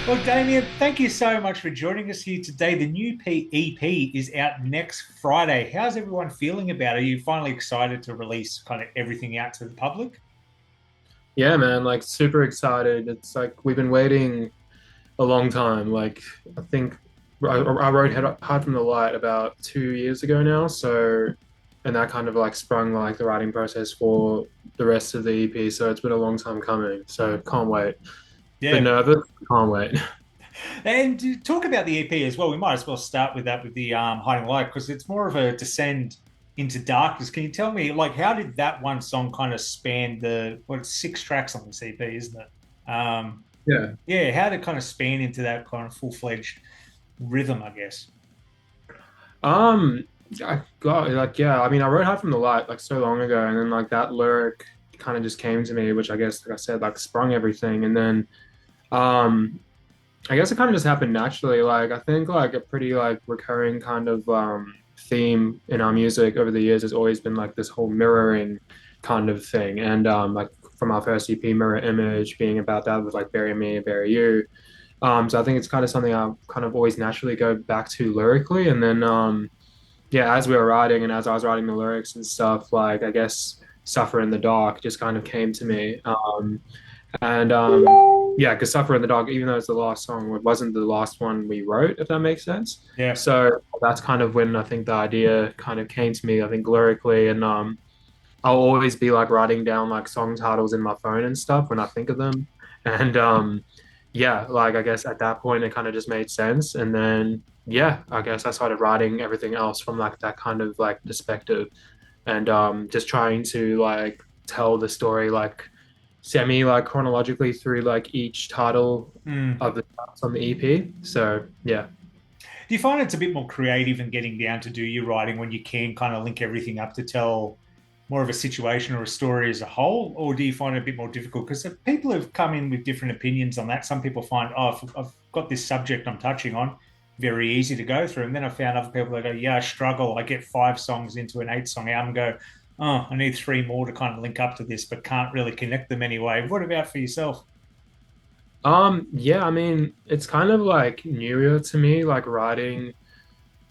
Well, Damien, thank you so much for joining us here today. The new EP is out next Friday. How's everyone feeling about it? Are you finally excited to release kind of everything out to the public? Yeah, man, like super excited. It's like we've been waiting a long time. Like I think I wrote Hard from the Light about 2 years ago now. So, and that kind of like sprung like the writing process for the rest of the EP. So it's been a long time coming. So can't wait. Been Yeah. nervous, can't wait. And to talk about the EP as well, we might as well start with that with the Hiding Light because it's more of a descend into darkness. Can you tell me, like, how did that one song kind of span it's 6 tracks on the EP, isn't it? Yeah. Yeah, how did it kind of span into that kind of full-fledged rhythm, I guess? Um, I got like yeah. I mean, I wrote Hard from the Light like so long ago, and then like that lyric kind of just came to me, which I guess like I said like sprung everything, and then um I guess it kind of just happened naturally. Like I think like a pretty like recurring kind of theme in our music over the years has always been like this whole mirroring kind of thing. And like from our first EP, Mirror Image, being about that with like Bury Me, Bury You. So I think it's kind of something I kind of always naturally go back to lyrically. And then yeah, as we were writing and as I was writing the lyrics and stuff, like I guess Suffer in the Dark just kind of came to me. And yeah, because Suffer in the Dark, even though it's the last song, it wasn't the last one we wrote, if that makes sense. Yeah. So that's kind of when I think the idea kind of came to me, I think lyrically. And I'll always be like writing down like song titles in my phone and stuff when I think of them. And yeah, like I guess at that point it kind of just made sense. And then yeah, I guess I started writing everything else from like that kind of like perspective and just trying to like tell the story like semi like chronologically through like each title Mm. of the tracks on the EP. So yeah. Do you find it's a bit more creative in getting down to do your writing when you can kind of link everything up to tell more of a situation or a story as a whole? Or do you find it a bit more difficult? Because people have come in with different opinions on that. Some people find, oh, I've got this subject I'm touching on, very easy to go through. And then I found other people that go, yeah, I struggle. I get 5 songs into an 8 song album and go, oh, I need 3 more to kind of link up to this, but can't really connect them anyway. What about for yourself? Yeah, I mean, it's kind of like newer to me, like writing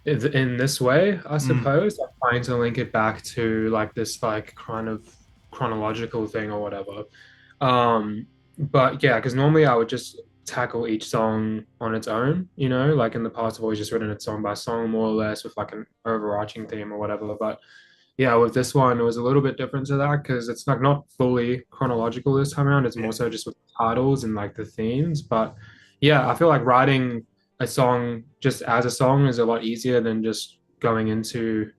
in this way, I Mm. suppose. I'm trying to link it back to like this like kind of chronological thing or whatever. But yeah, because normally I would just tackle each song on its own, you know, like in the past I've always just written it song by song more or less with like an overarching theme or whatever. But yeah, with this one, it was a little bit different to that because it's like not fully chronological this time around. It's more Yeah. so just with the titles and like the themes. But yeah, I feel like writing a song just as a song is a lot easier than just going into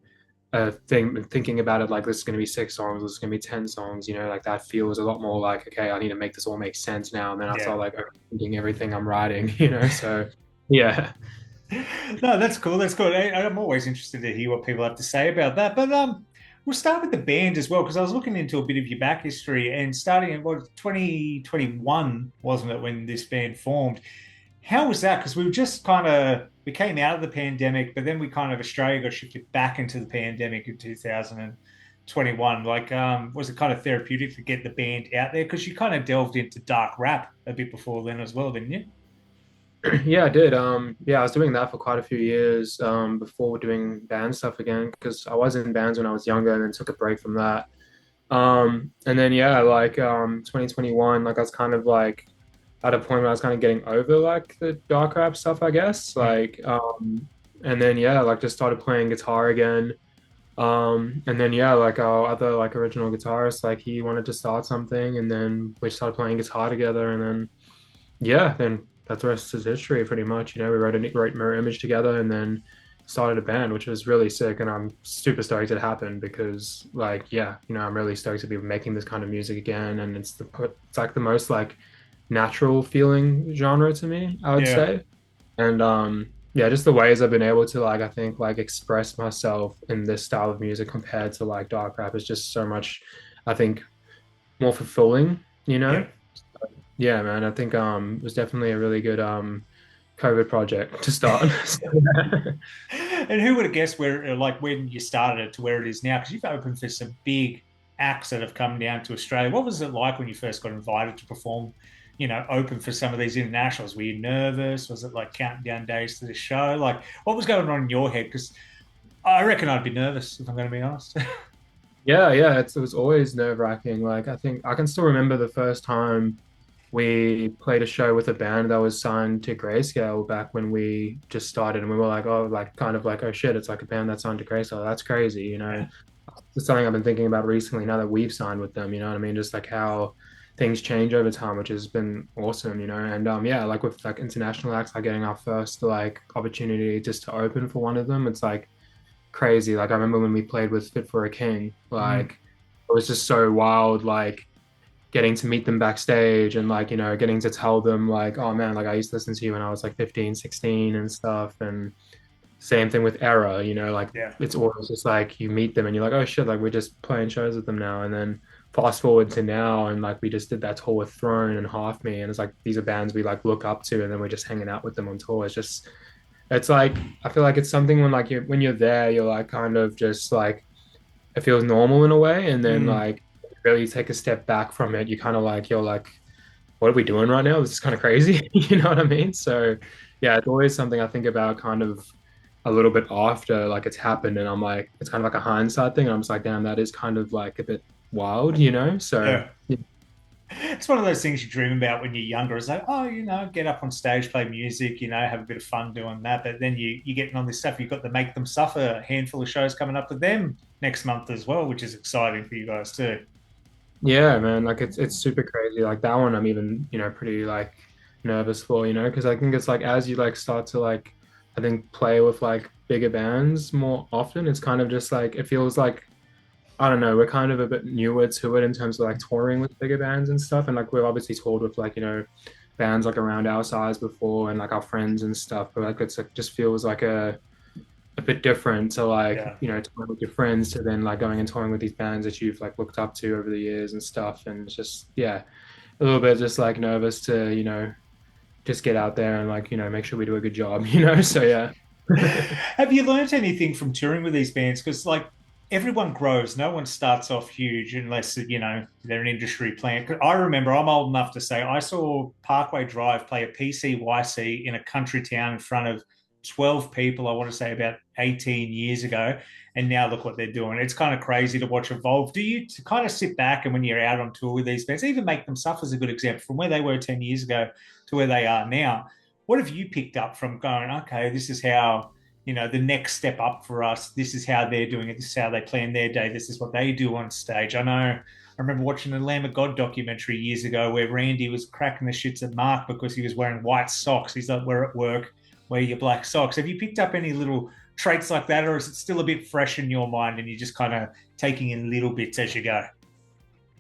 a thing and thinking about it like this is going to be 6 songs, this is going to be 10 songs. You know, like that feels a lot more like okay, I need to make this all make sense now. And then I Yeah. start like overthinking everything I'm writing. You know, so yeah. No, that's cool. That's good. I'm always interested to hear what people have to say about that. But we'll start with the band as well because I was looking into a bit of your back history and starting in what 2021 wasn't it when this band formed? How was that? Because we were just kind of we came out of the pandemic, but then we kind of Australia got shifted back into the pandemic in 2021. Like, was it kind of therapeutic to get the band out there? Because you kind of delved into dark rap a bit before then as well, didn't you? Yeah, I did. Yeah, I was doing that for quite a few years before doing band stuff again because I was in bands when I was younger and then took a break from that. And then yeah, like 2021, like I was kind of like at a point where I was kind of getting over like the dark rap stuff, I guess. Mm. Like, and then yeah, like just started playing guitar again. And then yeah, like our other like original guitarist, like he wanted to start something, and then we started playing guitar together, and then yeah, then that's the rest is history pretty much. You know, we wrote Mirror Image together and then started a band, which was really sick. And I'm super stoked it happened because like, yeah, you know, I'm really stoked to be making this kind of music again. And it's like the most like natural feeling genre to me, I would Yeah. say. And yeah, just the ways I've been able to like, I think like express myself in this style of music compared to like dark rap is just so much, I think, more fulfilling, you know? Yeah. Yeah, man. I think it was definitely a really good COVID project to start. And who would have guessed where, like, when you started it to where it is now? Because you've opened for some big acts that have come down to Australia. What was it like when you first got invited to perform open for some of these internationals? Were you nervous? Was it like counting down days to the show? Like, what was going on in your head? Because I reckon I'd be nervous if I'm going to be honest. Yeah, yeah, it was always nerve-wracking. Like I think I can still remember the first time we played a show with a band that was signed to Grayscale back when we just started, and we were like, oh, like kind of like, oh shit, it's like a band that's signed to Grayscale. That's crazy, you know. Yeah. It's something I've been thinking about recently now that we've signed with them, you know what I mean? Just like how things change over time, which has been awesome, you know. And yeah, like with like international acts, like getting our first like opportunity just to open for one of them, it's like crazy. Like I remember when we played with Fit for a King, Mm. like it was just so wild, like getting to meet them backstage and like, you know, getting to tell them like, oh man, like I used to listen to you when I was like 15, 16 and stuff. And same thing with Era, you know, like Yeah. it's always just like you meet them and you're like, oh shit, like we're just playing shows with them now. And then fast forward to now and like we just did that tour with Throne and Half Me. And it's like these are bands we like look up to and then we're just hanging out with them on tour. It's just it's like I feel like it's something when like when you're there, you're like kind of just like it feels normal in a way, and then Mm. like really take a step back from it, you kind of like you're like, what are we doing right now? This is kind of crazy, you know what I mean? So yeah, it's always something I think about kind of a little bit after like it's happened, and I'm like, it's kind of like a hindsight thing. And I'm just like, damn, that is kind of like a bit wild, you know? So Yeah. It's one of those things you dream about when you're younger. It's like, oh, get up on stage, play music, have a bit of fun doing that. But then you're getting on this stuff. You've got to make them suffer. A handful of shows coming up with them next month as well, which is exciting for you guys too. yeah, man, like it's super crazy. Like that one, I'm even pretty like nervous for, because I think it's like as you like start to like, I think play with like bigger bands more often, it's kind of just like it feels like I don't know, we're kind of a bit newer to it in terms of like touring with bigger bands and stuff, and like we've obviously toured with like bands like around our size before and like our friends and stuff, but like it's like just feels like a bit different to like Yeah. touring with your friends to then like going and touring with these bands that you've like looked up to over the years and stuff, and it's just yeah, a little bit just like nervous to just get out there and like make sure we do a good job, so yeah. Have you learned anything from touring with these bands? Because like everyone grows, no one starts off huge unless they're an industry plant. I remember I'm old enough to say I saw Parkway Drive play a PCYC in a country town in front of 12 people. I want to say about 18 years ago, and now look what they're doing. It's kind of crazy to watch evolve. Do you to kind of sit back and when you're out on tour with these bands, even Make Them Suffer is a good example from where they were 10 years ago to where they are now? What have you picked up from going, okay, this is how, the next step up for us? This is how they're doing it. This is how they plan their day. This is what they do on stage. I remember watching the Lamb of God documentary years ago where Randy was cracking the shits at Mark because he was wearing white socks. He's like, we're at work, wear your black socks. Have you picked up any little traits like that, or is it still a bit fresh in your mind and you're just kind of taking in little bits as you go?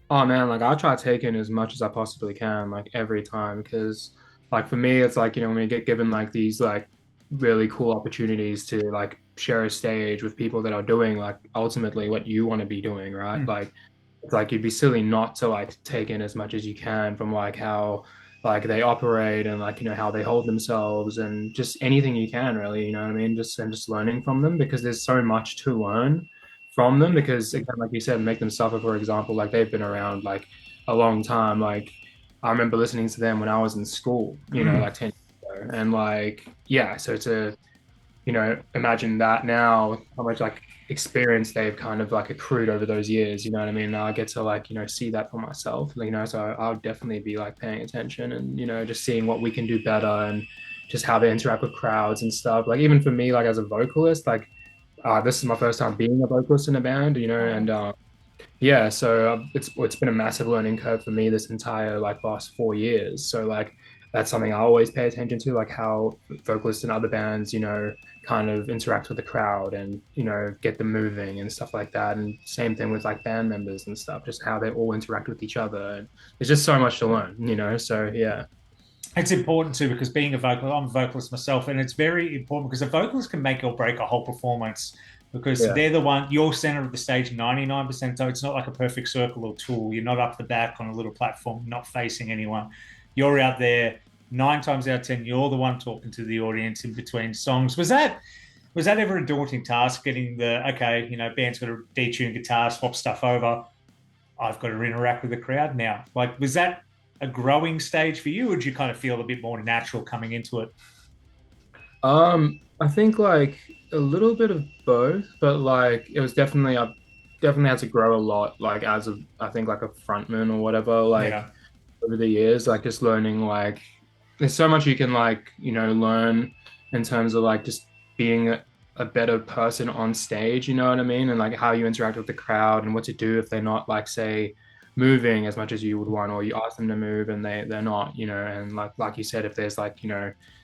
Oh man, like I try taking as much as I possibly can, like every time, because like for me, it's like, when you get given like these like really cool opportunities to like share a stage with people that are doing like ultimately what you want to be doing, right? Mm. Like it's like you'd be silly not to like take in as much as you can from like how like they operate and like how they hold themselves and just anything you can really, you know what I mean? Just learning from them because there's so much to learn from them Yeah. because again, like you said, Make Them Suffer, for example, like they've been around like a long time. Like I remember listening to them when I was in school, Mm. like 10 years ago. And like, yeah, so to, imagine that now, how much like experience they've kind of like accrued over those years, you know what I mean? Now I get to like, see that for myself, so I'll definitely be like paying attention and, just seeing what we can do better and just how they interact with crowds and stuff. Like even for me, like as a vocalist, like this is my first time being a vocalist in a band, and yeah, so it's been a massive learning curve for me this entire like last 4 years. So like that's something I always pay attention to, like how vocalists in other bands, kind of interact with the crowd and get them moving and stuff like that. And same thing with like band members and stuff, just how they all interact with each other. And there's just so much to learn, So yeah, It's important too because being a vocal, I'm a vocalist myself, and it's very important because a vocalist can make or break a whole performance because yeah, they're the one, you're center of the stage 99%. So it's not like a perfect circle or tool. You're not up the back on a little platform, not facing anyone. You're out there 9 times out of 10, you're the one talking to the audience in between songs. Was that ever a daunting task getting okay, band's got to detune guitar, swap stuff over. I've got to interact with the crowd now. Like, was that a growing stage for you, or do you kind of feel a bit more natural coming into it? I think like a little bit of both, but like it was definitely I definitely had to grow a lot, like as a I think like a frontman or whatever, like Yeah, over the years, like just learning like there's so much you can like, learn in terms of like just being a better person on stage, you know what I mean? And like how you interact with the crowd and what to do if they're not like say moving as much as you would want, or you ask them to move and they're not, and like you said, if there's like,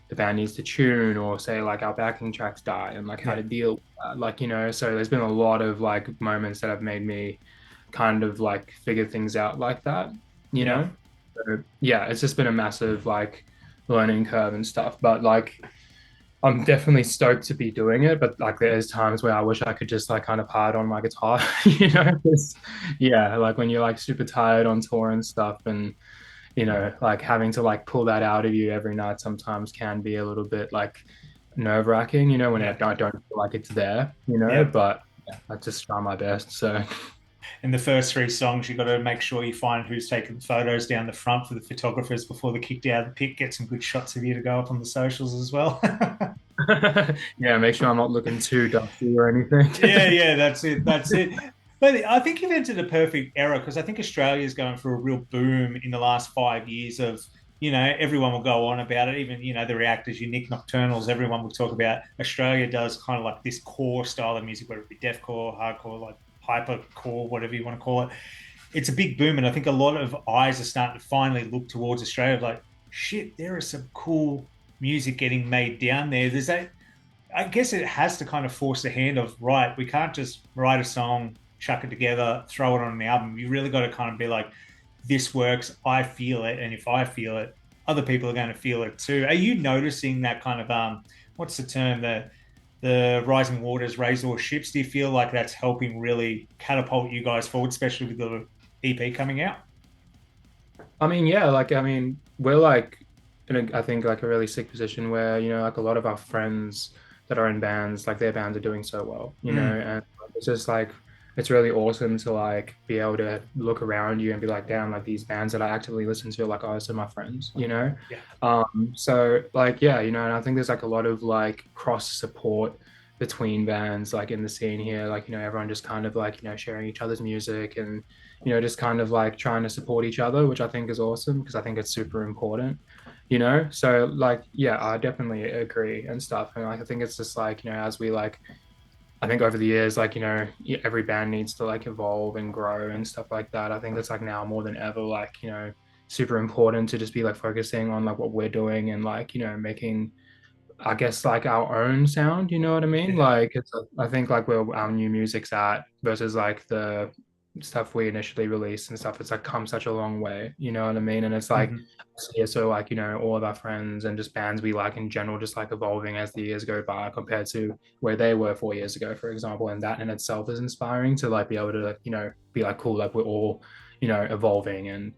the band needs to tune or say like our backing tracks die and like how yeah, to deal with that. Like, so there's been a lot of like moments that have made me kind of like figure things out like that, you yeah. know? So, yeah, it's just been a massive like learning curve and stuff. But like I'm definitely stoked to be doing it. But like there's times where I wish I could just like kind of hide on my guitar, 'cause, yeah, like when you're like super tired on tour and stuff and like having to like pull that out of you every night sometimes can be a little bit like nerve-wracking, when Yeah, I don't feel like it's there, yeah. but yeah, I just try my best. So In the first three songs, you got to make sure you find who's taking photos down the front for the photographers before they kick you out of the pit. Get some good shots of you to go up on the socials as well. yeah, make sure I'm not looking too dusty or anything. Yeah, that's it. That's it. But I think you've entered a perfect era because I think Australia is going through a real boom in the last 5 years of, everyone will go on about it. Even, the reactors, your Nick Nocturnals, everyone will talk about Australia does kind of like this core style of music, whether it be deathcore, hardcore, like hypercore, whatever you want to call it. It's a big boom. And I think a lot of eyes are starting to finally look towards Australia like, shit, there is some cool music getting made down there. There's that I guess it has to kind of force the hand of, right, we can't just write a song, chuck it together, throw it on an album. You really got to kind of be like, this works, I feel it, and if I feel it, other people are going to feel it too. Are you noticing that kind of what's the term, the rising waters raise all ships? Do you feel like that's helping really catapult you guys forward, especially with the EP coming out? I mean, yeah, like I mean, we're like in I think like a really sick position where like a lot of our friends that are in bands, like their bands are doing so well, Mm, and it's just like it's really awesome to like be able to look around you and be like, damn, like these bands that I actively listen to, like, oh, they're my friends. yeah, So like yeah, and I think there's like a lot of like cross support between bands like in the scene here, like everyone just kind of like sharing each other's music and just kind of like trying to support each other, which I think is awesome because I think it's super important, so like yeah, I definitely agree and stuff. And like I think it's just like as we like I think over the years like every band needs to like evolve and grow and stuff like that. I think it's like now more than ever like super important to just be like focusing on like what we're doing and like making I guess like our own sound, you know what I mean? yeah. Like it's I think like where our new music's at versus like the stuff we initially released and stuff, it's like come such a long way, you know what I mean? And it's like Mm-hmm. yeah, so like all of our friends and just bands we like in general just like evolving as the years go by compared to where they were 4 years ago, for example. And that in itself is inspiring to like be able to be like cool, like we're all evolving and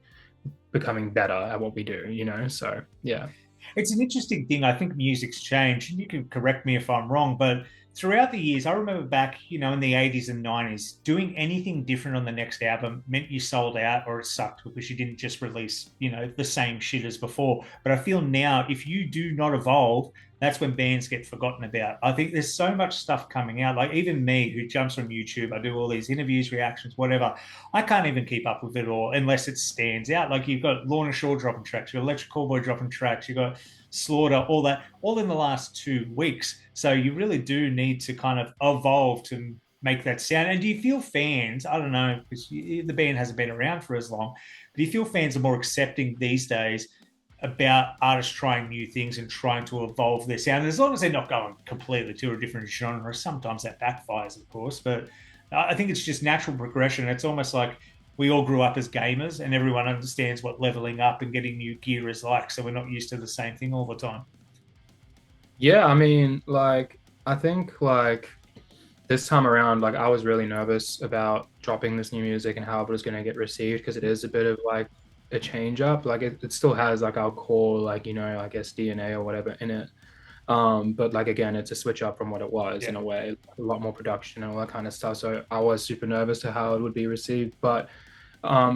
becoming better at what we do, so yeah. It's an interesting thing. I think music's changed, and you can correct me if I'm wrong, but throughout the years, I remember back, in the 80s and 90s, doing anything different on the next album meant you sold out or it sucked because you didn't just release, the same shit as before. But I feel now, if you do not evolve, that's when bands get forgotten about. I think there's so much stuff coming out. Like even me, who jumps on YouTube, I do all these interviews, reactions, whatever. I can't even keep up with it all unless it stands out. Like you've got Lorna Shore dropping tracks, you've got Electric Callboy dropping tracks, you've got Slaughter, all that, all in the last 2 weeks. So you really do need to kind of evolve to make that sound. And do you feel fans, I don't know, because the band hasn't been around for as long, but do you feel fans are more accepting these days about artists trying new things and trying to evolve their sound? And as long as they're not going completely to a different genre, sometimes that backfires, of course, but I think it's just natural progression. It's almost like we all grew up as gamers and everyone understands what leveling up and getting new gear is like. So we're not used to the same thing all the time. Yeah, I mean, like, I think like this time around, like, I was really nervous about dropping this new music and how it was going to get received because it is a bit of like a change up. Like, it still has like our core, like, I guess DNA or whatever in it. But like, again, it's a switch up from what it was Yeah. in a way, a lot more production and all that kind of stuff. So I was super nervous to how it would be received. But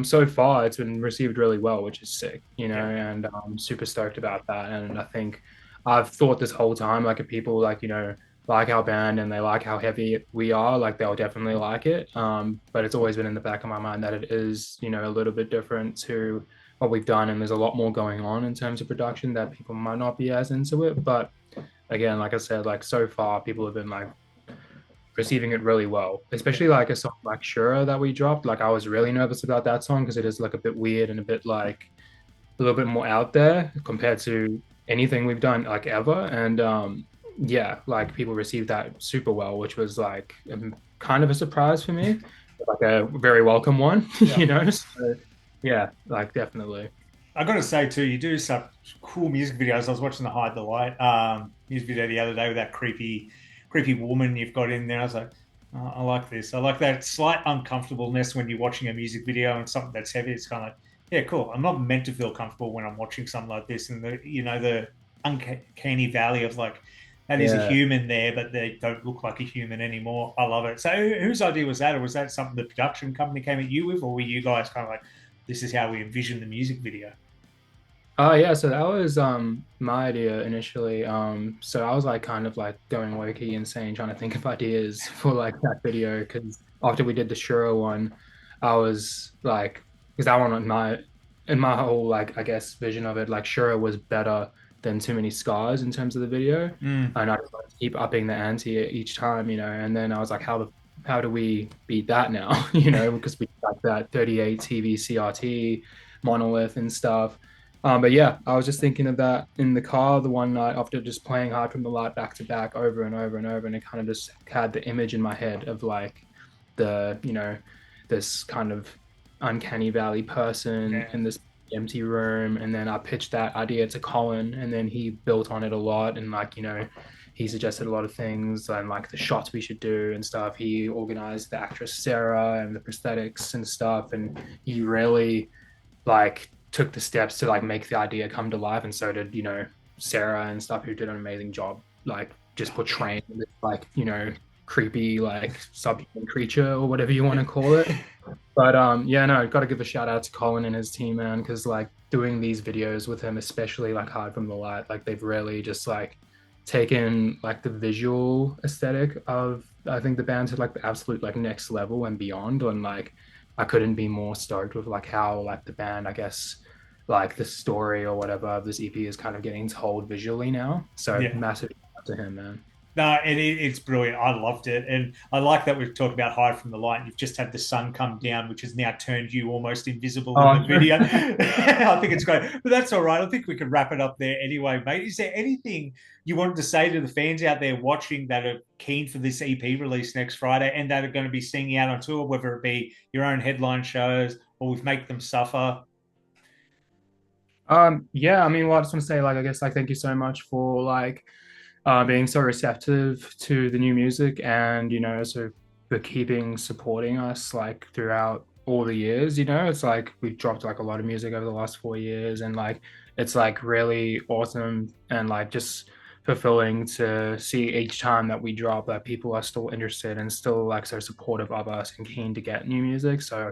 So far it's been received really well, which is sick, you know, Yeah. and I'm super stoked about that. And I think I've thought this whole time, like if people like, you know, like our band and they like how heavy we are, like they'll definitely like it. But it's always been in the back of my mind that it is, you know, a little bit different to what we've done, and there's a lot more going on in terms of production that people might not be as into it. But again, like I said, like so far people have been like receiving it really well, especially like a song like Shura that we dropped. Like I was really nervous about that song because it is like a bit weird and a bit like a little bit more out there compared to anything we've done like ever. And yeah, like people received that super well, which was like kind of a surprise for me, like a very welcome one, Yeah. you know? So yeah, like definitely. I got to say too, you do such cool music videos. I was watching the Hide the Light music video the other day with that creepy woman you've got in there. I was like, oh, I like this. I like that slight uncomfortableness when you're watching a music video and something that's heavy. It's kind of like, yeah, cool. I'm not meant to feel comfortable when I'm watching something like this, and the uncanny valley of like that is a Yeah. human there, but they don't look like a human anymore. I love it. So whose idea was that, or was that something the production company came at you with, or were you guys kind of like, this is how we envision the music video? Oh yeah, so that was my idea initially. So I was like kind of like going low-key insane trying to think of ideas for like that video because after we did the Shura one, I was like because that one in my whole like I guess vision of it, like Shura was better than Too Many Scars in terms of the video. Mm, And I just wanted to keep upping the ante each time, you know, and then I was like, how do we beat that now? You know, because we got that 38 TV CRT monolith and stuff. But yeah, I was just thinking of that in the car the one night after just playing Hard from the Light back to back over and over and over, and it kind of just had the image in my head of like you know, this kind of uncanny valley person yeah. in this empty room, and then I pitched that idea to Colin, and then he built on it a lot, and like you know, he suggested a lot of things and like the shots we should do and stuff. He organized the actress Sarah and the prosthetics and stuff, and he really like took the steps to like make the idea come to life, and so did you know Sarah and stuff, who did an amazing job like just portraying this like you know creepy like subhuman creature or whatever you want to call it. But yeah, no, got to give a shout out to Colin and his team, man, because like doing these videos with him, especially like Hard from the Light, like they've really just like taken like the visual aesthetic of I think the band to like the absolute like next level and beyond. And like I couldn't be more stoked with like how like the band, I guess, like the story or whatever of this EP is kind of getting told visually now. So Yeah. massive shout out to him, man. No, it's brilliant. I loved it. And I like that we've talked about Hide from the Light. You've just had the sun come down, which has now turned you almost invisible in the Oh, video. I think it's great. But that's all right. I think we can wrap it up there anyway, mate. Is there anything you wanted to say to the fans out there watching that are keen for this EP release next Friday and that are going to be seeing you out on tour, whether it be your own headline shows or we've Make Them Suffer? yeah, I mean, well, I just want to say, like, I guess, like, thank you so much for like being so receptive to the new music, and you know, so for keeping supporting us like throughout all the years. You know, it's like we've dropped like a lot of music over the last 4 years, and like it's like really awesome and like just fulfilling to see each time that we drop that people are still interested and still like so supportive of us and keen to get new music. So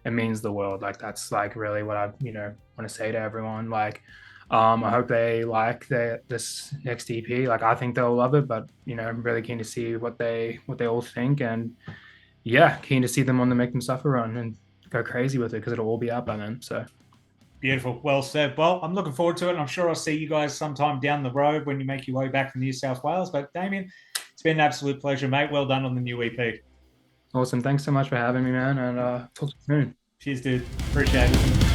it means the world. Like that's like really what I you know want to say to everyone. Like I hope they like this next EP. Like I think they'll love it, but you know, I'm really keen to see what they all think, and yeah, keen to see them on the Make Them Suffer run and go crazy with it because it'll all be out by then. So Beautiful. Well said. Well, I'm looking forward to it. And I'm sure I'll see you guys sometime down the road when you make your way back from New South Wales. But Damien, it's been an absolute pleasure, mate. Well done on the new EP. awesome. Thanks so much for having me, man, and talk to you soon. Cheers, dude. Appreciate it.